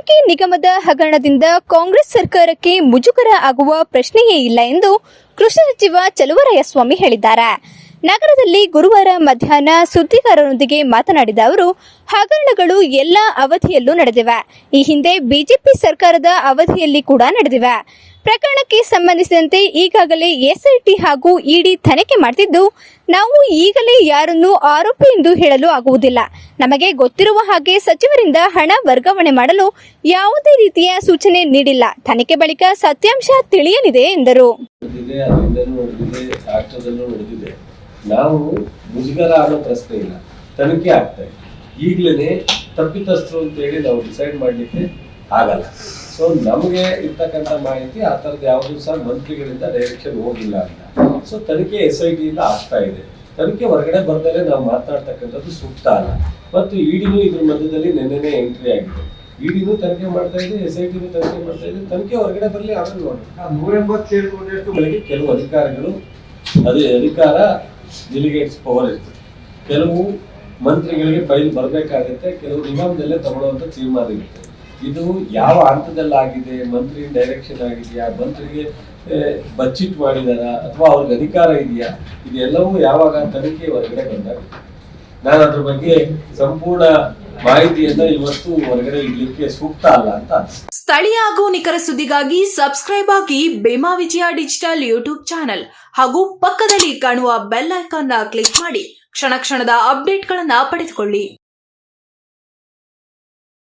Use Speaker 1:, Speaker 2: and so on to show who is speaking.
Speaker 1: ಖಾಸಗಿ ನಿಗಮದ ಹಗರಣದಿಂದ ಕಾಂಗ್ರೆಸ್ ಸರ್ಕಾರಕ್ಕೆ ಮುಜುಗರ ಆಗುವ ಪ್ರಶ್ನೆಯೇ ಇಲ್ಲ ಎಂದು ಕೃಷಿ ಸಚಿವ ಚಲುವರಾಯಸ್ವಾಮಿ ಹೇಳಿದ್ದಾರೆ. ನಗರದಲ್ಲಿ ಗುರುವಾರ ಮಧ್ಯಾಹ್ನ ಸುದ್ದಿಗಾರರೊಂದಿಗೆ ಮಾತನಾಡಿದ ಅವರು, ಹಗರಣಗಳು ಎಲ್ಲ ಅವಧಿಯಲ್ಲೂ ನಡೆದಿವೆ. ಈ ಹಿಂದೆ ಬಿಜೆಪಿ ಸರ್ಕಾರದ ಅವಧಿಯಲ್ಲಿ ಕೂಡ ನಡೆದಿವೆ. ಪ್ರಕರಣಕ್ಕೆ ಸಂಬಂಧಿಸಿದಂತೆ ಈಗಾಗಲೇ ಎಸ್ಐಟಿ ಹಾಗೂ ಇಡಿ ತನಿಖೆ ಮಾಡುತ್ತಿದ್ದು, ನಾವು ಈಗಲೇ ಯಾರನ್ನು ಆರೋಪಿ ಎಂದು ಹೇಳಲು ಆಗುವುದಿಲ್ಲ. ನಮಗೆ ಗೊತ್ತಿರುವ ಹಾಗೆ ಸಚಿವರಿಂದ ಹಣ ವರ್ಗಾವಣೆ ಮಾಡಲು ಯಾವುದೇ ರೀತಿಯ ಸೂಚನೆ ನೀಡಿಲ್ಲ. ತನಿಖೆ ಬಳಿಕ ಸತ್ಯಾಂಶ ತಿಳಿಯಲಿದೆ ಎಂದರು.
Speaker 2: ನಾವು ಮುಜುಗರ ಆಗೋ ಪ್ರಶ್ನೆ ಇಲ್ಲ, ತನಿಖೆ ಆಗ್ತಾ ಇದೆ. ಈಗಲೇ ತಪ್ಪಿತಸ್ಥರು ಅಂತೇಳಿ ನಾವು ಡಿಸೈಡ್ ಮಾಡಲಿಕ್ಕೆ ಆಗಲ್ಲ. ಸೊ ನಮಗೆ ಇರ್ತಕ್ಕಂಥ ಮಾಹಿತಿ ಆ ಥರದ್ದು ಯಾವುದೂ ಸಹ ಮಂತ್ರಿಗಳಿಂದ ಡೈರೆಕ್ಷನ್ ಹೋಗಿಲ್ಲ ಅಂತ. ಸೊ ತನಿಖೆ SIT ಇಂದ ಆಗ್ತಾ ಇದೆ. ತನಿಖೆ ಹೊರಗಡೆ ಬರ್ದಲೇ ನಾವು ಮಾತನಾಡ್ತಕ್ಕಂಥದ್ದು ಸೂಕ್ತ ಅಲ್ಲ. ಮತ್ತು ಇಡಿನೂ ಇದ್ರ ಮಧ್ಯದಲ್ಲಿ ನೆನ್ನೆನೇ ಎಂಟ್ರಿ ಆಗಿದೆ. ಇಡಿನೂ ತನಿಖೆ ಮಾಡ್ತಾ ಇದೆ, SITನೂ ತನಿಖೆ ಮಾಡ್ತಾ ಇದೆ. ತನಿಖೆ ಹೊರಗಡೆ ಬರಲಿ, ಆಮೇಲೆ ನೋಡಿ. 187 ಕೆಲವು ಅಧಿಕಾರಿಗಳು ಅಧಿಕಾರ ಡೆಲಿಗೇಟ್ಸ್ ಪವರ್ ಇರ್ತದೆ. ಕೆಲವು ಮಂತ್ರಿಗಳಿಗೆ ಫೈಲ್ ಬರಬೇಕಾಗುತ್ತೆ, ಕೆಲವು ನಿಗಮದಲ್ಲೇ ತಗೊಳ್ಳುವಂಥ ತೀರ್ಮಾನ ಇರುತ್ತೆ. ಇದು ಯಾವ ಹಂತದಲ್ಲಾಗಿದೆ, ಮಂತ್ರಿ ಡೈರೆಕ್ಷನ್ ಆಗಿದೆಯಾ, ಮಂತ್ರಿಗೆ ಬಚ್ಚಿಟ್ ಮಾಡಿದಾರ ಅಥವಾ ಅವ್ರಿಗೆ ಅಧಿಕಾರ ಇದೆಯಾ, ಇದೆಲ್ಲವೂ ಯಾವಾಗ ತನಿಖೆ ಹೊರಗಡೆ ಬಂದಾಗ ನಾನು ಅದ್ರ ಬಗ್ಗೆ ಸಂಪೂರ್ಣ ಮಾಹಿತಿಯನ್ನ ಇವತ್ತು ಹೊರಗಡೆ ಇಡ್ಲಿಕ್ಕೆ ಸೂಕ್ತ ಅಲ್ಲ ಅಂತ ಅನ್ಸುತ್ತೆ.
Speaker 3: ಸ್ಥಳೀಯ ಹಾಗೂ ನಿಖರ ಸುದ್ದಿಗಾಗಿ ಸಬ್ಸ್ಕ್ರೈಬ್ ಆಗಿ ಬೇಮಾ ವಿಜಯ ಡಿಜಿಟಲ್ ಯೂಟ್ಯೂಬ್ ಚಾನೆಲ್ ಹಾಗೂ ಪಕ್ಕದಲ್ಲಿ ಕಾಣುವ ಬೆಲ್ ಐಕಾನ್ ಕ್ಲಿಕ್ ಮಾಡಿ ಕ್ಷಣ ಕ್ಷಣದ ಅಪ್ಡೇಟ್ಗಳನ್ನು ಪಡೆದುಕೊಳ್ಳಿ.